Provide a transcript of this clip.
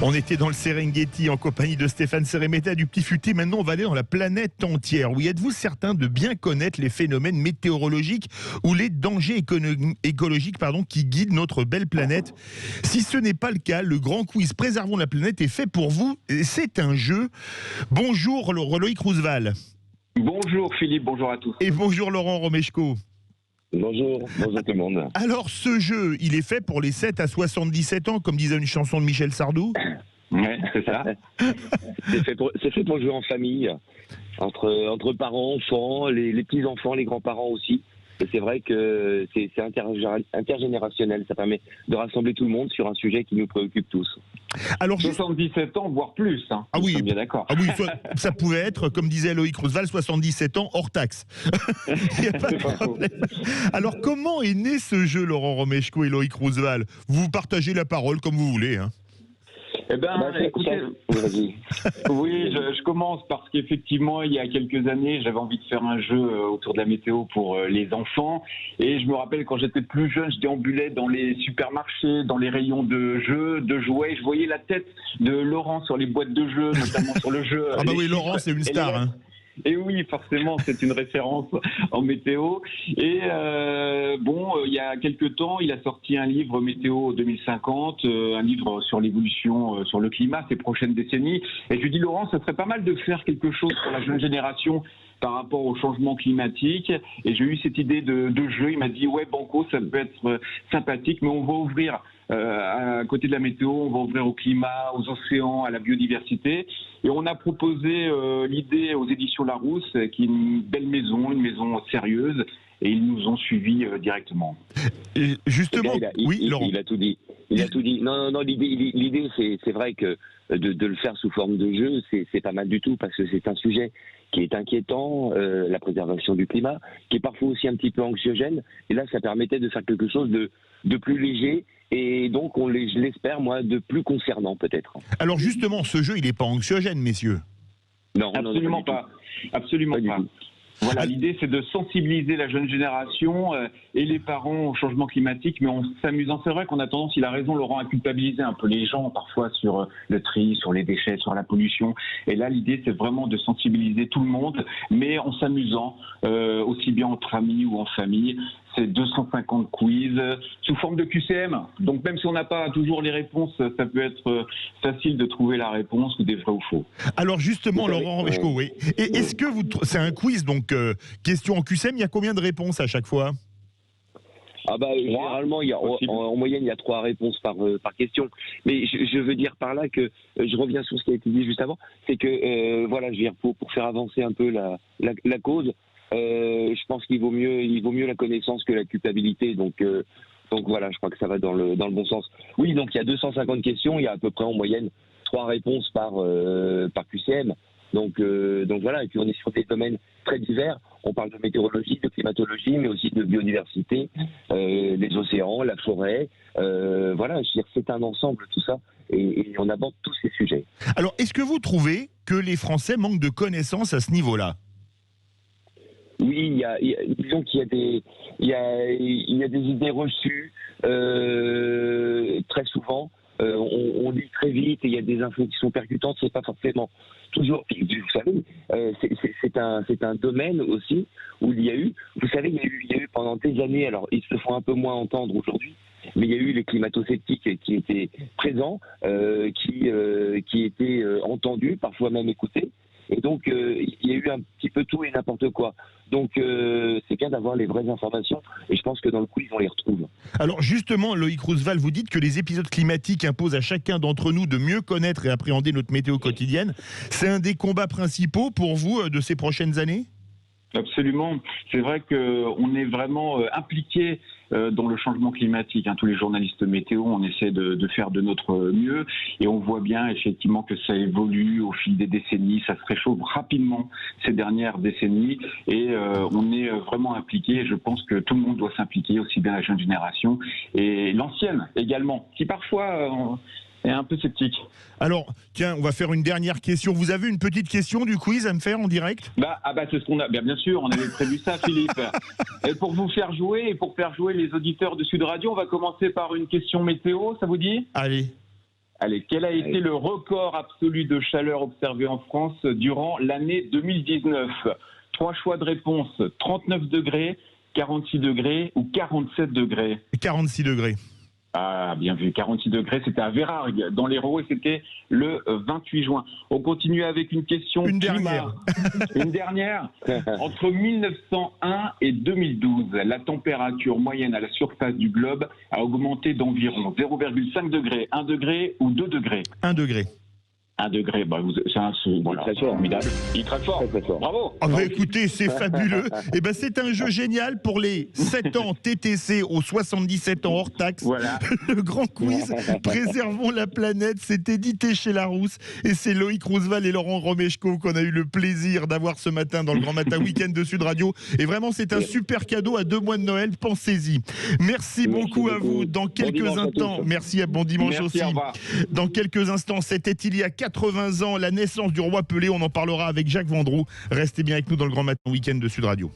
On était dans le Serengeti en compagnie de Stéphane Seremeta du Petit Futé. Maintenant, on va aller dans la planète entière. Oui, êtes-vous certain de bien connaître les phénomènes météorologiques ou les dangers écologiques qui guident notre belle planète? Si ce n'est pas le cas, le grand quiz Préservons la planète est fait pour vous. C'est un jeu. Bonjour Loïc Roosevelt. Bonjour Philippe, bonjour à tous. Et bonjour Laurent Romeshko. Bonjour tout le monde. Alors, ce jeu, il est fait pour les 7 à 77 ans, comme disait une chanson de Michel Sardou? Ouais, c'est ça. C'est fait pour jouer en famille, entre parents, enfants, les petits-enfants, les grands-parents aussi. Et c'est vrai que c'est intergénérationnel, ça permet de rassembler tout le monde sur un sujet qui nous préoccupe tous. Alors, 77 ans, voire plus. Hein. Ah oui, bien d'accord. Ah oui, ça pouvait être, comme disait Loïc Roosevelt, 77 ans hors taxe. Il y a pas de problème. Alors, comment est né ce jeu, Laurent Romeshko et Loïc Roosevelt? Vous partagez la parole comme vous voulez. Hein. Eh bien, écoutez, oui, je commence parce qu'effectivement, il y a quelques années, j'avais envie de faire un jeu autour de la météo pour les enfants. Et je me rappelle, quand j'étais plus jeune, je déambulais dans les supermarchés, dans les rayons de jeux, de jouets. Je voyais la tête de Laurent sur les boîtes de jeux, notamment sur le jeu. Ah bah oui, Laurent, c'est une star. Hein. Et oui, forcément, c'est une référence en météo. Et il y a quelques temps, il a sorti un livre Météo 2050, un livre sur l'évolution, sur le climat, ces prochaines décennies. Et je lui dis, Laurent, ça serait pas mal de faire quelque chose pour la jeune génération par rapport au changement climatique. Et j'ai eu cette idée de jeu. Il m'a dit, ouais, Banco, ça peut être sympathique, mais on va ouvrir à côté de la météo, on va ouvrir au climat, aux océans, à la biodiversité. Et on a proposé l'idée aux éditions Larousse, qui est une belle maison, une maison sérieuse, et ils nous ont suivis directement. Et justement, oui, Laurent. Il a tout dit. Non, l'idée, c'est vrai que de le faire sous forme de jeu, c'est pas mal du tout, parce que c'est un sujet qui est inquiétant, la préservation du climat, qui est parfois aussi un petit peu anxiogène. Et là, ça permettait de faire quelque chose de plus léger, et donc, je l'espère, moi, de plus concernant peut-être. Alors justement, ce jeu, il n'est pas anxiogène, messieurs? Non, absolument pas. Absolument pas. Voilà, l'idée, c'est de sensibiliser la jeune génération et les parents au changement climatique, mais en s'amusant. C'est vrai qu'on a tendance, il a raison, Laurent, à culpabiliser un peu les gens parfois sur le tri, sur les déchets, sur la pollution. Et là, l'idée, c'est vraiment de sensibiliser tout le monde, mais en s'amusant, aussi bien entre amis ou en famille. C'est 250 quiz sous forme de QCM. Donc même si on n'a pas toujours les réponses, ça peut être facile de trouver la réponse ou des vrais ou faux. Alors justement, Laurent Romeshko, oui. Et est-ce que c'est un quiz, donc question en QCM, il y a combien de réponses à chaque fois? Ah bah généralement, en moyenne, il y a 3 réponses par question. Mais je veux dire par là que je reviens sur ce qui a été dit juste avant, c'est que je veux dire pour faire avancer un peu la cause. Je pense qu'il vaut mieux la connaissance que la culpabilité. Donc voilà, je crois que ça va dans le bon sens. Oui, donc il y a 250 questions, il y a à peu près en moyenne 3 réponses par QCM. Donc voilà, et puis on est sur des domaines très divers. On parle de météorologie, de climatologie, mais aussi de biodiversité, les océans, la forêt. Voilà, je veux dire, c'est un ensemble tout ça, et on aborde tous ces sujets. Alors, est-ce que vous trouvez que les Français manquent de connaissances à ce niveau-là? Oui, disons qu'il y a des idées reçues très souvent. On lit très vite et il y a des infos qui sont percutantes. C'est pas forcément toujours. Vous savez, c'est un domaine aussi où il y a eu. Vous savez, il y a eu pendant des années. Alors, ils se font un peu moins entendre aujourd'hui. Mais il y a eu les climato-sceptiques qui étaient présents, qui étaient entendus, parfois même écoutés. Et donc, il y a eu un petit peu tout et n'importe quoi. Donc, c'est bien d'avoir les vraies informations. Et je pense que dans le quiz, on les retrouve. Alors, justement, Loïc Roosevelt, vous dites que les épisodes climatiques imposent à chacun d'entre nous de mieux connaître et appréhender notre météo quotidienne. C'est un des combats principaux pour vous de ces prochaines années ? Absolument. C'est vrai qu'on est vraiment impliqué dans le changement climatique. Tous les journalistes météo, on essaie de faire de notre mieux et on voit bien effectivement que ça évolue au fil des décennies, ça se réchauffe rapidement ces dernières décennies et on est vraiment impliqué. Je pense que tout le monde doit s'impliquer, aussi bien la jeune génération et l'ancienne également, qui parfois est un peu sceptique. Alors, tiens, on va faire une dernière question. Vous avez une petite question du quiz à me faire en direct ? C'est ce qu'on a. Bien sûr, on avait prévu ça, Philippe. Et pour vous faire jouer et pour faire jouer les auditeurs de Sud Radio, on va commencer par une question météo, ça vous dit ? Allez. Allez, quel a été le record absolu de chaleur observé en France durant l'année 2019? 3 choix de réponse, 39 degrés, 46 degrés ou 47 degrés? 46 degrés. Ah, bien vu, 46 degrés, c'était à Vérargues, dans l'Hérault, et c'était le 28 juin. On continue avec une question. Une dernière. Une dernière. Entre 1901 et 2012, la température moyenne à la surface du globe a augmenté d'environ 0,5 degrés, 1 degré ou 2 degrés? 1 degré. 1 degré, voilà, très fort. formidable. Il est très fort. Très fort. Bravo. Oh, bah, écoutez, c'est fabuleux. Et ben c'est un jeu génial pour les 7 ans TTC aux 77 ans hors taxe. Voilà. Le grand quiz Préservons la planète, c'est édité chez Larousse et c'est Loïc Roosevelt et Laurent Romeshko qu'on a eu le plaisir d'avoir ce matin dans le Grand Matin Week-end de Sud Radio. Et vraiment, c'est un super cadeau à 2 mois de Noël. Pensez-y. Merci beaucoup à vous. Dans quelques instants, merci à bon dimanche Merci, aussi. au revoir. Dans quelques instants, c'était il y a 80 ans, la naissance du roi Pelé. On en parlera avec Jacques Vendroux. Restez bien avec nous dans le Grand Matin Week-end de Sud Radio.